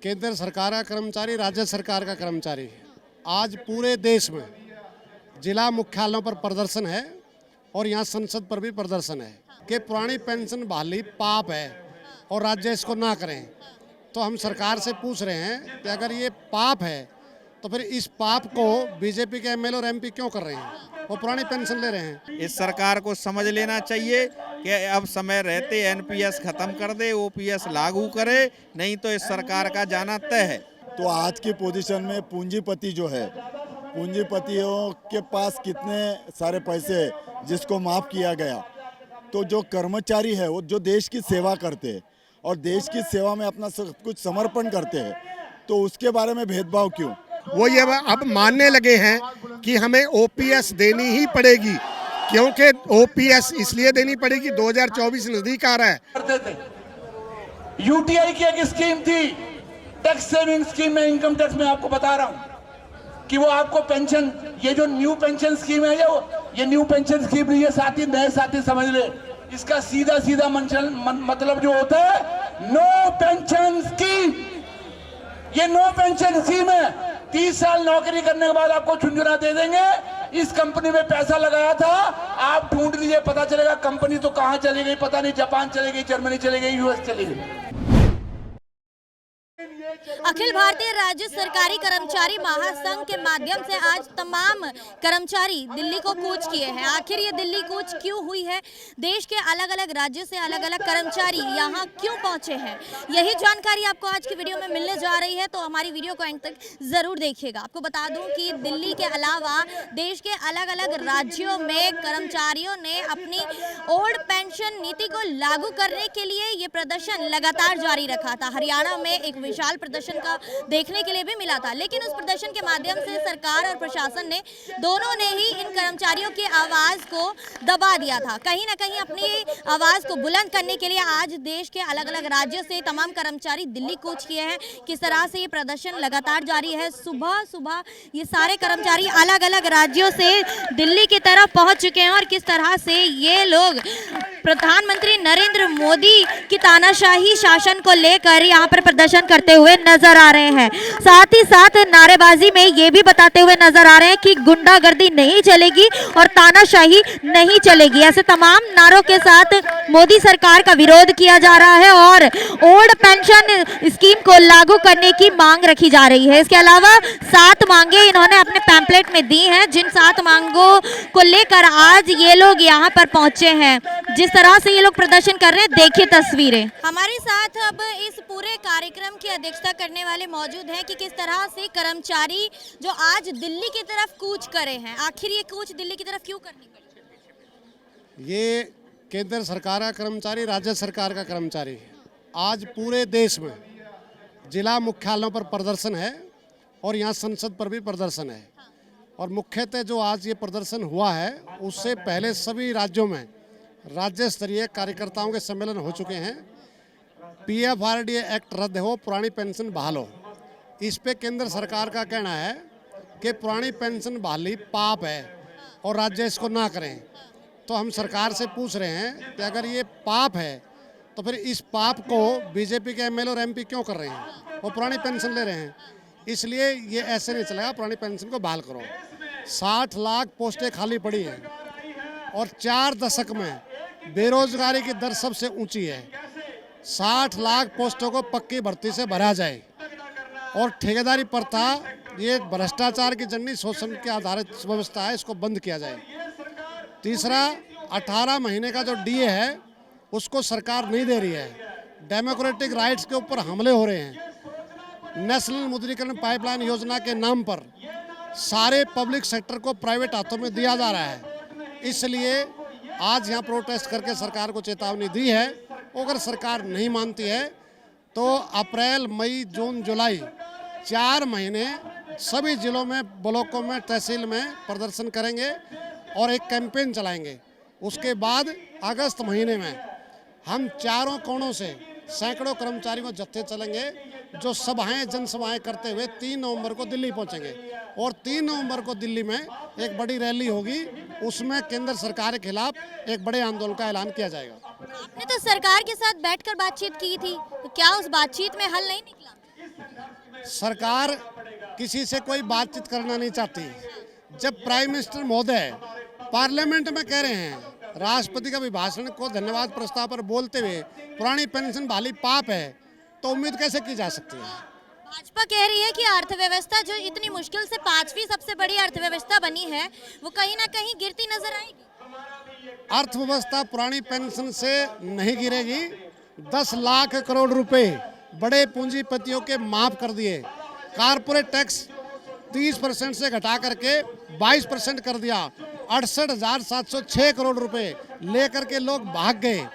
केंद्र सरकार का कर्मचारी, राज्य सरकार का कर्मचारी आज पूरे देश में जिला मुख्यालयों पर प्रदर्शन है और यहाँ संसद पर भी प्रदर्शन है कि पुरानी पेंशन बहाली पाप है और राज्य इसको ना करें। तो हम सरकार से पूछ रहे हैं कि अगर ये पाप है तो फिर इस पाप को बीजेपी के एमएलए और एमपी क्यों कर रहे हैं? वो पुरानी पेंशन ले रहे हैं। इस सरकार को समझ लेना चाहिए कि अब समय रहते एनपीएस खत्म कर दे, ओपीएस लागू करे, नहीं तो इस सरकार का जाना तय है। तो आज की पोजीशन में पूंजीपति जो है, पूंजीपतियों के पास कितने सारे पैसे जिसको माफ किया गया, तो जो कर्मचारी है वो जो देश की सेवा करते हैं और देश की सेवा में अपना सब कुछ समर्पण करते हैं, तो उसके बारे में भेदभाव क्यों? वो ये अब मानने लगे हैं कि हमें ओपीएस देनी ही पड़ेगी, क्योंकि ओपीएस इसलिए देनी पड़ेगी 2024 नजदीक आ रहा है। यूटीआई की एक स्कीम थी, टैक्स सेविंग स्कीम में, इनकम टैक्स में आपको बता रहा हूं कि वो आपको पेंशन, ये जो न्यू पेंशन स्कीम है, ये न्यू पेंशन स्कीम नहीं है साथी, नए साथी समझ ले। इसका सीधा सीधा मतलब जो होता है नो पेंशन स्कीम। ये नो पेंशन स्कीम है। 30 साल नौकरी करने के बाद आपको झुंझुना दे देंगे। इस कंपनी में पैसा लगाया था, आप ढूंढ लीजिए, पता चलेगा कंपनी तो कहां चली गई पता नहीं, जापान चली गई, जर्मनी चली गई, यूएस चली गई। अखिल भारतीय राज्य सरकारी कर्मचारी महासंघ के माध्यम से आज तमाम कर्मचारी दिल्ली को कूच किए हैं। आखिर ये दिल्ली कूच क्यों हुई है? देश के अलग अलग राज्यों से अलग अलग कर्मचारी यहाँ क्यों पहुंचे हैं? यही जानकारी आपको आज की वीडियो में मिलने जा रही है, तो हमारी वीडियो को एंड तक जरूर देखिएगा। आपको बता दूं कि दिल्ली के अलावा देश के अलग अलग राज्यों में कर्मचारियों ने अपनी ओल्ड पेंशन नीति को लागू करने के लिए ये प्रदर्शन लगातार जारी रखा था। हरियाणा में एक विशाल प्रदर्शन का देखने के लिए भी मिला था, लेकिन उस प्रदर्शन के माध्यम से सरकार और प्रशासन ने दोनों ने ही इन कर्मचारियों की आवाज को दबा दिया था। कहीं ना कहीं अपनी आवाज को बुलंद करने के लिए आज देश के अलग अलग राज्यों से तमाम कर्मचारी दिल्ली कूच किए हैं। किस तरह से ये प्रदर्शन लगातार जारी है, सुबह सुबह ये सारे कर्मचारी अलग अलग राज्यों से दिल्ली की तरफ पहुंच चुके हैं और किस तरह से ये लोग प्रधानमंत्री नरेंद्र मोदी की तानाशाही शासन को लेकर यहाँ पर प्रदर्शन करते हुए नजर आ रहे हैं। साथ ही साथ नारेबाजी में ये भी बताते हुए नजर आ रहे हैं कि गुंडागर्दी नहीं चलेगी और तानाशाही नहीं चलेगी। ऐसे तमाम नारों के साथ मोदी सरकार का विरोध किया जा रहा है और ओल्ड पेंशन स्कीम को लागू करने की मांग रखी जा रही है। इसके अलावा 7 मांगे इन्होंने अपने पैम्पलेट में दी हैं, जिन 7 मांगों को लेकर आज ये लोग यहाँ पर पहुंचे हैं। जिस तरह से ये लोग प्रदर्शन कर रहे हैं, देखिए तस्वीरें। हमारे साथ अब इस पूरे कार्यक्रम की अध्यक्षता करने वाले मौजूद हैं कि किस तरह से कर्मचारी जो आज दिल्ली की तरफ कूच करे हैं, आखिर ये कूच दिल्ली की तरफ क्यों करनी पड़ी? ये केंद्र सरकार का कर्मचारी, राज्य सरकार का कर्मचारी आज पूरे देश में जिला मुख्यालयों पर प्रदर्शन है और यहाँ संसद पर भी प्रदर्शन है। और मुख्यतः जो आज ये प्रदर्शन हुआ है, उससे पहले सभी राज्यों में राज्य स्तरीय कार्यकर्ताओं के सम्मेलन हो चुके हैं। पीएफआरडीए एक्ट रद्द हो, पुरानी पेंशन बहाल हो। इस पे केंद्र सरकार का कहना है कि पुरानी पेंशन बहाली पाप है और राज्य इसको ना करें। तो हम सरकार से पूछ रहे हैं कि अगर ये पाप है तो फिर इस पाप को बीजेपी के एमएलए और एमपी क्यों कर रहे हैं? वो पुरानी पेंशन ले रहे हैं, इसलिए ये ऐसे नहीं चलेगा। पुरानी पेंशन को बहाल करो। 60 लाख पोस्टें खाली पड़ी हैं और 4 दशक में बेरोजगारी की दर सबसे ऊंची है। 60 लाख पोस्टों को पक्की भर्ती से भरा जाए और ठेकेदारी प्रथा, ये भ्रष्टाचार की जन्नी शोषण के आधारित व्यवस्था है, इसको बंद किया जाए। तीसरा, 18 महीने का जो डीए है उसको सरकार नहीं दे रही है। डेमोक्रेटिक राइट्स के ऊपर हमले हो रहे हैं। नेशनल मुद्रीकरण पाइपलाइन योजना के नाम पर सारे पब्लिक सेक्टर को प्राइवेट हाथों में दिया जा रहा है। इसलिए आज यहाँ प्रोटेस्ट करके सरकार को चेतावनी दी है। अगर सरकार नहीं मानती है तो अप्रैल, मई, जून, जुलाई 4 महीने सभी जिलों में, ब्लॉकों में, तहसील में प्रदर्शन करेंगे और एक कैंपेन चलाएंगे। उसके बाद अगस्त महीने में हम चारों कोणों से सैकड़ों कर्मचारियों को जत्थे चलेंगे, जो सभाएं, जनसभाएं करते हुए 3 नवंबर को दिल्ली पहुंचेंगे। और 3 नवंबर को दिल्ली में एक बड़ी रैली होगी, उसमें केंद्र सरकार के खिलाफ एक बड़े आंदोलन का ऐलान किया जाएगा। आपने तो सरकार के साथ बैठकर बातचीत की थी, तो क्या उस बातचीत में हल नहीं निकला? सरकार किसी से कोई बातचीत करना नहीं चाहती। जब प्राइम मिनिस्टर महोदय पार्लियामेंट में कह रहे हैं राष्ट्रपति का अभिभाषण को धन्यवाद प्रस्ताव पर बोलते हुए पुरानी पेंशन बहाली पाप है, तो उम्मीद कैसे की जा सकती है? भाजपा कह रही है कि अर्थव्यवस्था जो इतनी मुश्किल से 5वीं सबसे बड़ी अर्थव्यवस्था बनी है वो कहीं ना कहीं गिरती नजर आएगी। अर्थव्यवस्था पुरानी पेंशन से नहीं गिरेगी। 10 लाख करोड़ रुपए बड़े पूंजीपतियों के माफ कर दिए। कारपोरेट टैक्स 30% से घटा करके 22% कर दिया। 68,706 करोड़ रुपए लेकर के लोग भाग गए।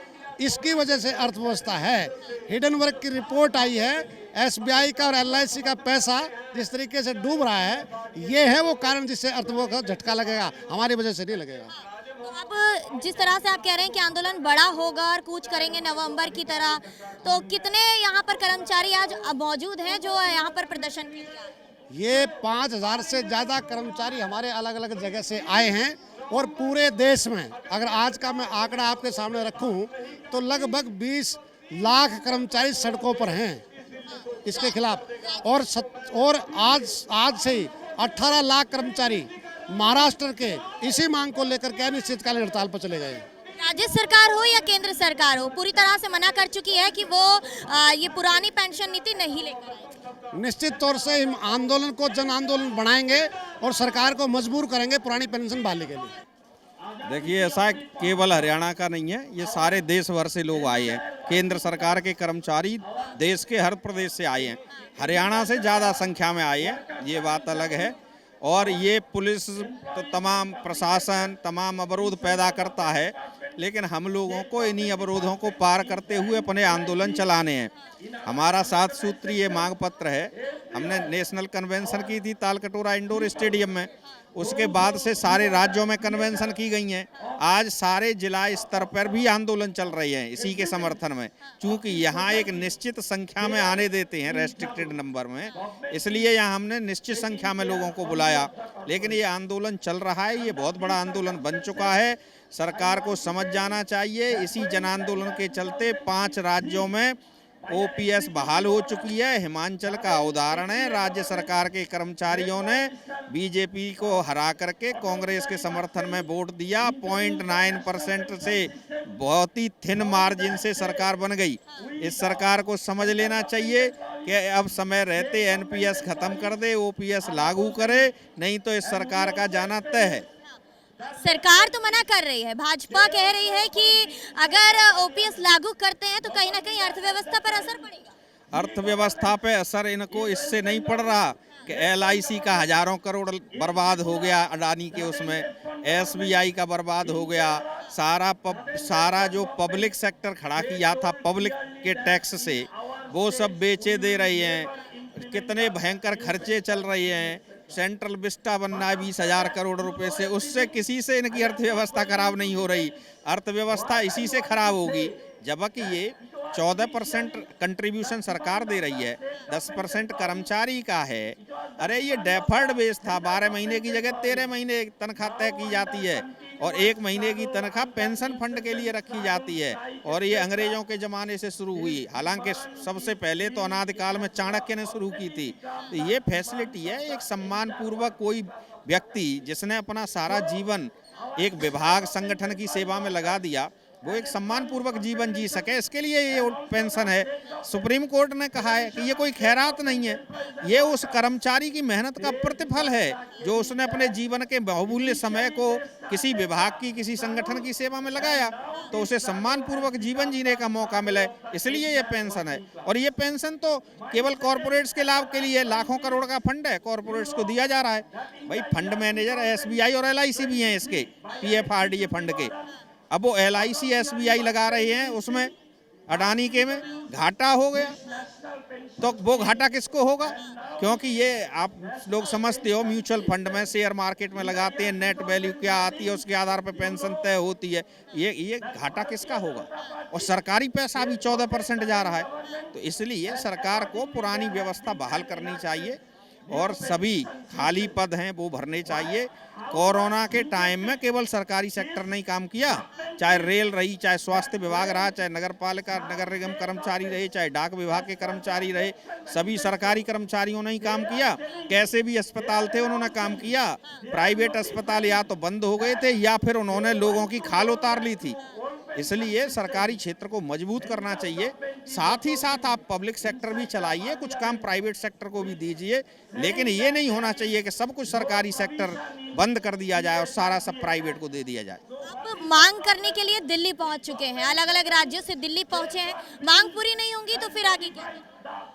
इसकी वजह से अर्थव्यवस्था है। हिडन वर्क की रिपोर्ट आई है, एसबीआई का और एलआईसी का पैसा जिस तरीके से डूब रहा है, ये है वो कारण जिससे अर्थव्यवस्था को झटका लगेगा, हमारी वजह से नहीं लगेगा। तो अब जिस तरह से आप कह रहे हैं कि आंदोलन बड़ा होगा और कूच करेंगे नवंबर की तरह, तो कितने यहाँ पर कर्मचारी आज मौजूद हैं जो यहाँ पर प्रदर्शन के लिए आए? ये 5,000 से ज़्यादा कर्मचारी हमारे अलग अलग जगह से आए हैं और पूरे देश में अगर आज का मैं आंकड़ा आपके सामने रखूं तो लगभग 20 लाख कर्मचारी सड़कों पर हैं इसके खिलाफ। और आज से ही 18 लाख कर्मचारी महाराष्ट्र के इसी मांग को लेकर के अनिश्चितकालीन हड़ताल पर चले गए। राज्य सरकार हो या केंद्र सरकार हो पूरी तरह से मना कर चुकी है कि वो ये पुरानी पेंशन नीति नहीं लेकर आएगी। निश्चित तौर से हम आंदोलन को जन आंदोलन बनाएंगे और सरकार को मजबूर करेंगे पुरानी पेंशन बहाली के लिए। देखिए, ऐसा केवल हरियाणा का नहीं है, ये सारे देश भर से लोग आए हैं। केंद्र सरकार के कर्मचारी देश के हर प्रदेश से आए हैं। हरियाणा से ज़्यादा संख्या में आए हैं, ये बात अलग है। और ये पुलिस तो तमाम प्रशासन तमाम अवरोध पैदा करता है, लेकिन हम लोगों को इन्हीं अवरोधों को पार करते हुए अपने आंदोलन चलाने हैं। हमारा 7 सूत्रीय मांग पत्र है। हमने नेशनल कन्वेंशन की थी तालकटोरा इंडोर स्टेडियम में, उसके बाद से सारे राज्यों में कन्वेंशन की गई हैं। आज सारे जिला स्तर पर भी आंदोलन चल रहे हैं इसी के समर्थन में, क्योंकि यहाँ एक निश्चित संख्या में आने देते हैं, रेस्ट्रिक्टेड नंबर में, इसलिए यहाँ हमने निश्चित संख्या में लोगों को बुलाया। लेकिन ये आंदोलन चल रहा है, ये बहुत बड़ा आंदोलन बन चुका है। सरकार को समझ जाना चाहिए, इसी जन आंदोलन के चलते 5 राज्यों में ओपीएस बहाल हो चुकी है। हिमाचल का उदाहरण है, राज्य सरकार के कर्मचारियों ने बीजेपी को हरा करके कांग्रेस के समर्थन में वोट दिया। 0.9% से बहुत ही थिन मार्जिन से सरकार बन गई। इस सरकार को समझ लेना चाहिए कि अब समय रहते एनपीएस खत्म कर दे, ओपीएस लागू करे, नहीं तो इस सरकार का जाना तय है। सरकार तो मना कर रही है, भाजपा कह रही है कि अगर ओपीएस लागू करते हैं तो कहीं ना कहीं अर्थव्यवस्था पर असर पड़ेगा। अर्थव्यवस्था पे असर इनको इससे नहीं पड़ रहा कि एलआईसी का हजारों करोड़ बर्बाद हो गया अडानी के, उसमें एसबीआई का बर्बाद हो गया। सारा जो पब्लिक सेक्टर खड़ा किया था पब्लिक के टैक्स से, वो सब बेचे दे रहे हैं। कितने भयंकर खर्चे चल रहे हैं। सेंट्रल विस्टा बनना है 20,000 करोड़ रुपए से, उससे किसी से इनकी अर्थव्यवस्था खराब नहीं हो रही। अर्थव्यवस्था इसी से खराब होगी, जबकि ये 14% कंट्रीब्यूशन सरकार दे रही है, 10% कर्मचारी का है। अरे ये डेफर्ड बेस था, 12 महीने की जगह 13 महीने तनख्वाह तय की जाती है और 1 महीने की तनख्वाह पेंशन फंड के लिए रखी जाती है। और ये अंग्रेजों के ज़माने से शुरू हुई, हालांकि सबसे पहले तो अनादिकाल में चाणक्य ने शुरू की थी। तो ये फैसिलिटी है, एक सम्मानपूर्वक कोई व्यक्ति जिसने अपना सारा जीवन एक विभाग संगठन की सेवा में लगा दिया, वो एक सम्मानपूर्वक जीवन जी सके, इसके लिए ये पेंशन है। सुप्रीम कोर्ट ने कहा है कि ये कोई खैरात नहीं है, ये उस कर्मचारी की मेहनत का प्रतिफल है जो उसने अपने जीवन के बहुमूल्य समय को किसी विभाग की किसी संगठन की सेवा में लगाया, तो उसे सम्मानपूर्वक जीवन जीने का मौका मिले, इसलिए ये पेंशन है। और ये पेंशन तो केवल कॉरपोरेट्स के लाभ के लिए लाखों करोड़ का फंड है, कॉरपोरेट्स को दिया जा रहा है। भाई फंड मैनेजर एसबीआई और एलआईसी भी हैं इसके, पीएफआरडीए फंड के। अब वो एलआईसी एसबीआई लगा रहे हैं, उसमें अडानी के में घाटा हो गया, तो वो घाटा किसको होगा? क्योंकि ये आप लोग समझते हो, म्यूचुअल फंड में शेयर मार्केट में लगाते हैं, नेट वैल्यू क्या आती है उसके आधार पर पेंशन तय होती है। ये घाटा किसका होगा? और सरकारी पैसा भी 14% जा रहा है। तो इसलिए सरकार को पुरानी व्यवस्था बहाल करनी चाहिए और सभी खाली पद हैं वो भरने चाहिए। कोरोना के टाइम में केवल सरकारी सेक्टर ने ही काम किया, चाहे रेल रही, चाहे स्वास्थ्य विभाग रहा, चाहे नगर पालिका नगर निगम कर्मचारी रहे, चाहे डाक विभाग के कर्मचारी रहे, सभी सरकारी कर्मचारियों ने ही काम किया। कैसे भी अस्पताल थे उन्होंने काम किया। प्राइवेट अस्पताल या तो बंद हो गए थे या फिर उन्होंने लोगों की खाल उतार ली थी। इसलिए सरकारी क्षेत्र को मजबूत करना चाहिए। साथ ही साथ आप पब्लिक सेक्टर भी चलाइए, कुछ काम प्राइवेट सेक्टर को भी दीजिए, लेकिन ये नहीं होना चाहिए कि सब कुछ सरकारी सेक्टर बंद कर दिया जाए और सारा सब प्राइवेट को दे दिया जाए। आप मांग करने के लिए दिल्ली पहुंच चुके हैं, अलग अलग राज्यों से दिल्ली पहुंचे हैं, मांग पूरी नहीं होंगी तो फिर आगे क्या?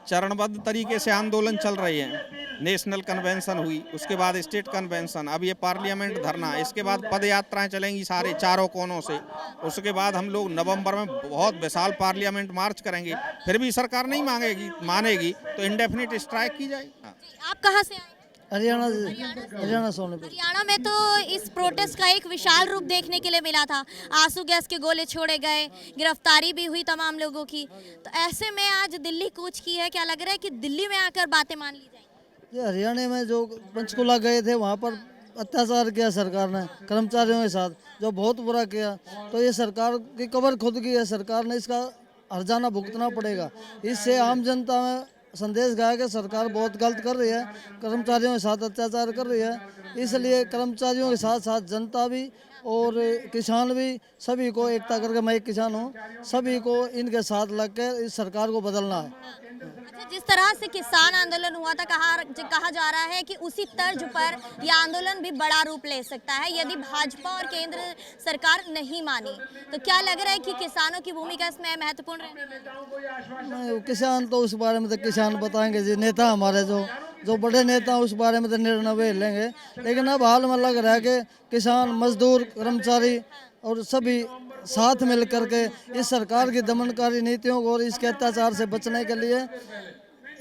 चरणबद्ध तरीके से आंदोलन चल रहे हैं। नेशनल कन्वेंशन हुई, उसके बाद स्टेट कन्वेंशन, अब ये पार्लियामेंट धरना, इसके बाद पद यात्राएं चलेंगी सारे चारों कोनों से। उसके बाद हम लोग नवंबर में बहुत विशाल पार्लियामेंट मार्च करेंगे। फिर भी सरकार नहीं मानेगी तो इंडेफिनिट स्ट्राइक की जाएगी। आप कहाँ से आए? हरियाणा से, हरियाणा सोनीपत। हरियाणा में तो इस प्रोटेस्ट का एक विशाल रूप देखने के लिए मिला था। आंसू गैस के गोले छोड़े गए, गिरफ्तारी भी हुई तमाम लोगों की। तो ऐसे में आज दिल्ली कूच की है, क्या लग रहा है कि दिल्ली में आकर बातें मान ली जाएंगी? ये हरियाणा में जो पंचकुला गए थे वहाँ पर अत्याचार किया सरकार ने कर्मचारियों के साथ, जो बहुत बुरा किया। तो ये सरकार की कबर खुद की है, सरकार ने इसका हर्जाना भुगतना पड़ेगा। इससे आम जनता में संदेश गया कि सरकार बहुत गलत कर रही है, कर्मचारियों के साथ अत्याचार कर रही है। इसलिए कर्मचारियों के साथ साथ जनता भी और किसान भी, सभी को एकता करके, मैं एक किसान हूँ, सभी को इनके साथ लग कर इस सरकार को बदलना है। अच्छा, जिस तरह से किसान आंदोलन हुआ था, कहा जा रहा है कि उसी तर्ज पर यह आंदोलन भी बड़ा रूप ले सकता है यदि भाजपा और केंद्र सरकार नहीं मानी। तो क्या लग रहा है कि किसानों की भूमिका इसमें महत्वपूर्ण रहने वाली है? नहीं, किसान तो उस बारे में तो किसान बताएंगे जी, नेता हमारे जो बड़े नेता उस बारे में तो निर्णय वे लेंगे। लेकिन अब हाल में लग रहा है कि किसान, मजदूर, कर्मचारी और सभी साथ मिल करके इस सरकार की दमनकारी नीतियों को और इसके अत्याचार से बचने के लिए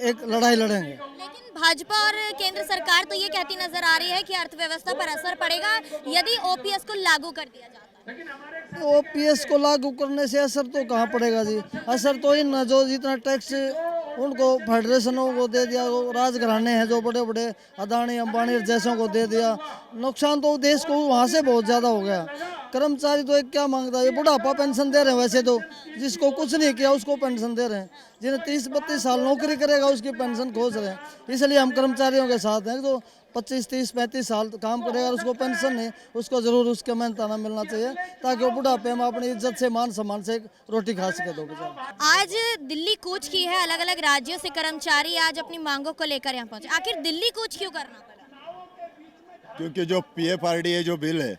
एक लड़ाई लड़ेंगे। लेकिन भाजपा और केंद्र सरकार तो ये कहती नजर आ रही है कि अर्थव्यवस्था पर असर पड़ेगा यदि ओपीएस को लागू कर दिया जाता है। ओपीएस को लागू करने से असर तो कहाँ पड़ेगा जी? असर तो इन जो जितना टैक्स उनको फेडरेशनों को दे दिया, राजघराने हैं जो बड़े बड़े अदानी अंबानी जैसों को दे दिया, नुकसान तो देश को वहाँ से बहुत ज़्यादा हो गया। कर्मचारी तो एक क्या मांगता है, ये बुढ़ापा पेंशन दे रहे हैं, वैसे तो जिसको कुछ नहीं किया उसको पेंशन दे रहे हैं, जिन्हें 30-32 साल नौकरी करेगा उसकी पेंशन खोज रहे हैं। इसलिए हम कर्मचारियों के साथ हैं, तो 25, 30, 35 साल काम करेगा उसको पेंशन नहीं, उसको जरूर उसके मेहनताना मिलना चाहिए ताकि वो बुढ़ापे में अपनी इज्जत से, मान सम्मान से रोटी खा सके। दो आज दिल्ली कूच की है, अलग अलग राज्यों से कर्मचारी आज अपनी मांगों को लेकर यहाँ पहुंचे। आखिर दिल्ली कूच क्यों करना पड़ा? क्योंकि जो पीएफआरडीए जो बिल है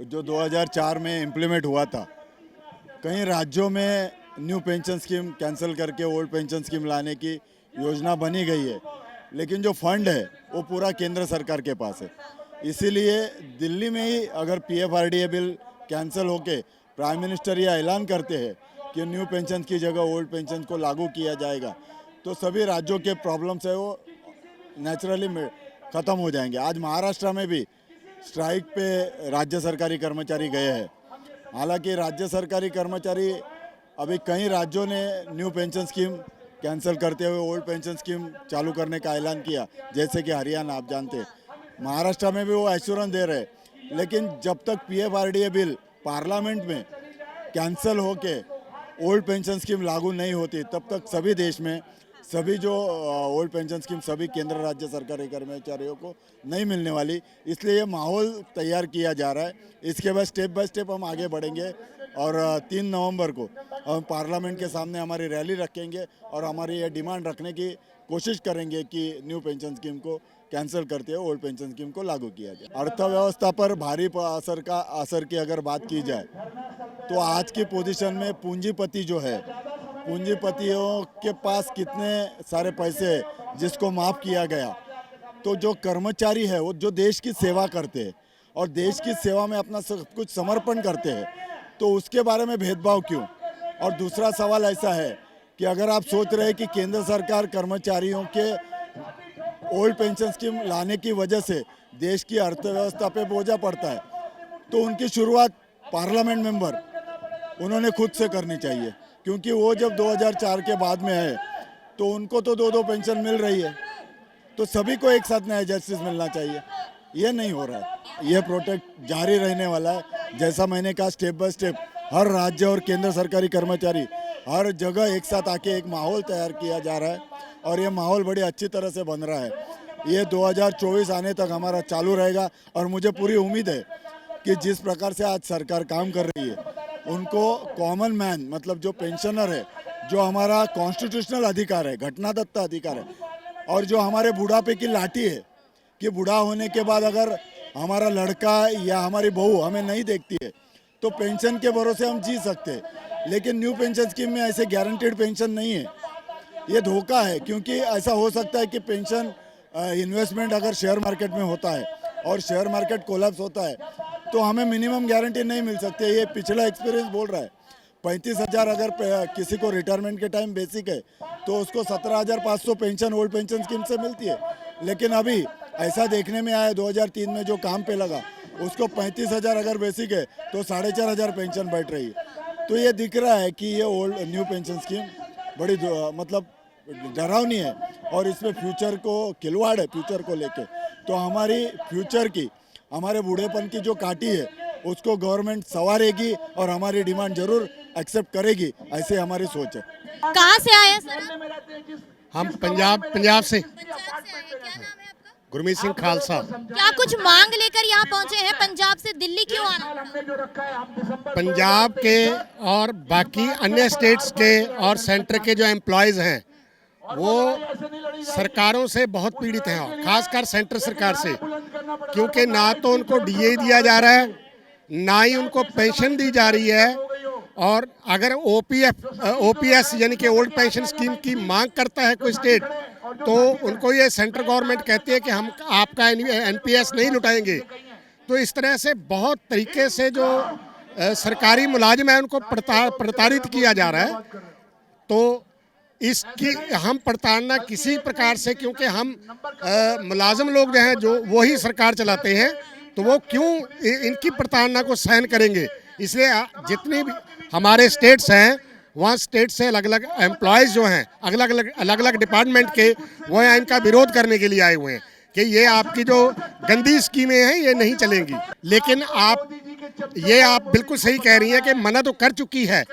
जो 2004 में इम्प्लीमेंट हुआ था, कई राज्यों में न्यू पेंशन स्कीम कैंसिल करके ओल्ड पेंशन स्कीम लाने की योजना बनी गई है, लेकिन जो फंड है वो पूरा केंद्र सरकार के पास है। इसीलिए दिल्ली में ही अगर पीएफआरडीए बिल कैंसिल होके प्राइम मिनिस्टर यह ऐलान करते हैं कि न्यू पेंशन की जगह ओल्ड पेंशन को लागू किया जाएगा, तो सभी राज्यों के प्रॉब्लम्स है वो नेचुरली ख़त्म हो जाएंगे। आज महाराष्ट्र में भी स्ट्राइक पे राज्य सरकारी कर्मचारी गए हैं। हालांकि राज्य सरकारी कर्मचारी अभी कई राज्यों ने न्यू पेंशन स्कीम कैंसिल करते हुए ओल्ड पेंशन स्कीम चालू करने का ऐलान किया, जैसे कि हरियाणा, आप जानते हैं। महाराष्ट्र में भी वो एश्योरेंस दे रहे, लेकिन जब तक पीएफआरडीए बिल पार्लियामेंट में कैंसिल होके ओल्ड पेंशन स्कीम लागू नहीं होती, तब तक सभी देश में सभी जो ओल्ड पेंशन स्कीम सभी केंद्र राज्य सरकारी कर्मचारियों को नहीं मिलने वाली। इसलिए ये माहौल तैयार किया जा रहा है। इसके बाद स्टेप बाय स्टेप हम आगे बढ़ेंगे और 3 नवंबर को हम पार्लियामेंट के सामने हमारी रैली रखेंगे और हमारी ये डिमांड रखने की कोशिश करेंगे कि न्यू पेंशन स्कीम को कैंसिल करते हुए ओल्ड पेंशन स्कीम को लागू किया जाए। अर्थव्यवस्था पर भारी असर की अगर बात की जाए तो आज की पोजीशन में पूंजीपति जो है, पूंजीपतियों के पास कितने सारे पैसे हैं जिसको माफ़ किया गया, तो जो कर्मचारी है वो जो देश की सेवा करते हैं और देश की सेवा में अपना सब कुछ समर्पण करते हैं, तो उसके बारे में भेदभाव क्यों? और दूसरा सवाल ऐसा है कि अगर आप सोच रहे हैं कि केंद्र सरकार कर्मचारियों के ओल्ड पेंशन स्कीम लाने की वजह से देश की अर्थव्यवस्था पे बोझा पड़ता है, तो उनकी शुरुआत पार्लियामेंट मेंबर उन्होंने खुद से करनी चाहिए, क्योंकि वो जब 2004 के बाद में है तो उनको तो 2-2 पेंशन मिल रही है, तो सभी को एक साथ न्याय जस्टिस मिलना चाहिए। ये नहीं हो रहा है। ये प्रोटेक्ट जारी रहने वाला है। जैसा मैंने कहा, स्टेप बाय स्टेप हर राज्य और केंद्र सरकारी कर्मचारी हर जगह एक साथ आके एक माहौल तैयार किया जा रहा है और ये माहौल बड़ी अच्छी तरह से बन रहा है। ये 2024 आने तक हमारा चालू रहेगा और मुझे पूरी उम्मीद है कि जिस प्रकार से आज सरकार काम कर रही है, उनको कॉमन मैन मतलब जो पेंशनर है, जो हमारा कॉन्स्टिट्यूशनल अधिकार है, घटनादत्त अधिकार है, और जो हमारे बुढ़ापे की लाठी है कि बूढ़ा होने के बाद अगर हमारा लड़का या हमारी बहू हमें नहीं देखती है तो पेंशन के भरोसे हम जी सकते हैं। लेकिन न्यू पेंशन स्कीम में ऐसे गारंटीड पेंशन नहीं है। ये धोखा है, क्योंकि ऐसा हो सकता है कि पेंशन इन्वेस्टमेंट अगर शेयर मार्केट में होता है और शेयर मार्केट कोलैप्स होता है तो हमें मिनिमम गारंटी नहीं मिल सकती। ये पिछला एक्सपीरियंस बोल रहा है। 35,000 अगर किसी को रिटायरमेंट के टाइम बेसिक है तो उसको 17,500 पेंशन ओल्ड पेंशन स्कीम से मिलती है। लेकिन अभी ऐसा देखने में आया 2003 में जो काम पे लगा उसको 35,000 अगर बेसिक है तो 4,500 पेंशन बैठ रही है। तो ये दिख रहा है कि ये ओल्ड न्यू पेंशन स्कीम बड़ी मतलब डरावनी है और इसमें फ्यूचर को खिलवाड़ है, फ्यूचर को लेके। तो हमारी फ्यूचर की, हमारे बूढ़ेपन की जो काटी है उसको गवर्नमेंट संवारेगी और हमारी डिमांड जरूर एक्सेप्ट करेगी, ऐसे हमारी सोच है। कहाँ से आए हैं सर? हम पंजाब से पंजाब से आए हैं। क्या नाम है आपका? गुरमीत सिंह खालसा। क्या कुछ मांग लेकर यहाँ पहुँचे हैं? पंजाब से दिल्ली क्यों आना पड़ा? पंजाब के और बाकी अन्य स्टेट्स के और सेंटर के जो एम्प्लॉयज़ हैं वो सरकारों से बहुत पीड़ित हैं, और खासकर सेंटर सरकार से, क्योंकि ना तो उनको डीए दिया जा रहा है, ना ही उनको पेंशन दी जा रही है। और अगर ओपीएस यानी कि ओल्ड पेंशन स्कीम की मांग करता है कोई स्टेट तो उनको ये सेंट्रल गवर्नमेंट कहती है कि हम आपका एनपीएस नहीं लुटाएंगे। तो इस तरह से बहुत तरीके से जो सरकारी मुलाजिम है उनको प्रताड़ित किया जा रहा है। तो इसकी हम प्रताड़ना किसी प्रकार से, क्योंकि हम मुलाजिम लोग जो हैं जो वही सरकार चलाते हैं, तो वो क्यों इनकी प्रताड़ना को सहन करेंगे। इसलिए जितनी भी हमारे स्टेट्स हैं वहाँ स्टेट से अलग अलग एम्प्लॉयज़ जो हैं अलग अलग डिपार्टमेंट के, वो यहाँ इनका विरोध करने के लिए आए हुए हैं कि ये आपकी जो गंदी स्कीमें हैं ये नहीं चलेंगी। लेकिन आप बिल्कुल सही कह रही हैं कि मना तो कर चुकी है।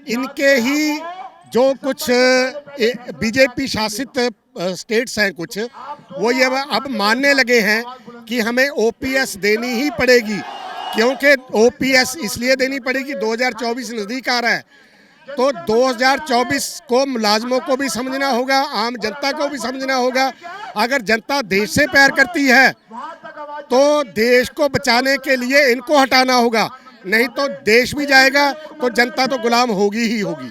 इनके ही जो कुछ बीजेपी शासित स्टेट्स हैं कुछ, वो ये अब मानने लगे हैं कि हमें ओपीएस देनी ही पड़ेगी, क्योंकि ओपीएस इसलिए देनी पड़ेगी 2024 नज़दीक आ रहा है। तो 2024 को मुलाजमों को भी समझना होगा, आम जनता को भी समझना होगा। अगर जनता देश से प्यार करती है तो देश को बचाने के लिए इनको हटाना होगा, नहीं तो देश भी जाएगा तो जनता तो गुलाम होगी ही होगी।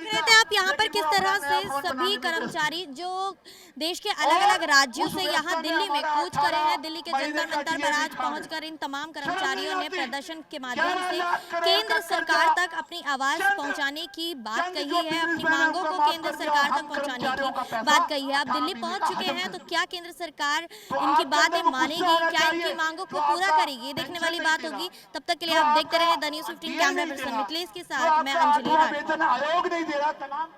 देख रहे थे आप यहाँ पर किस तरह से सभी कर्मचारी जो देश के अलग अलग राज्यों से यहाँ दिल्ली में कूच करे हैं, दिल्ली के जंतर मंतर पर आज पहुंचकर इन तमाम कर्मचारियों ने प्रदर्शन के माध्यम से केंद्र सरकार तक अपनी आवाज पहुंचाने की बात कही है, अपनी मांगों को केंद्र सरकार तक पहुंचाने की बात कही है। आप दिल्ली पहुंच चुके हैं, तो क्या केंद्र सरकार इनकी बातें मानेगी, क्या इनकी मांगों को पूरा करेगी, देखने वाली बात होगी। तब तक के लिए आप देखते रहे the news 15 camera person Mithilesh के साथ मैं अंजलि राठौर।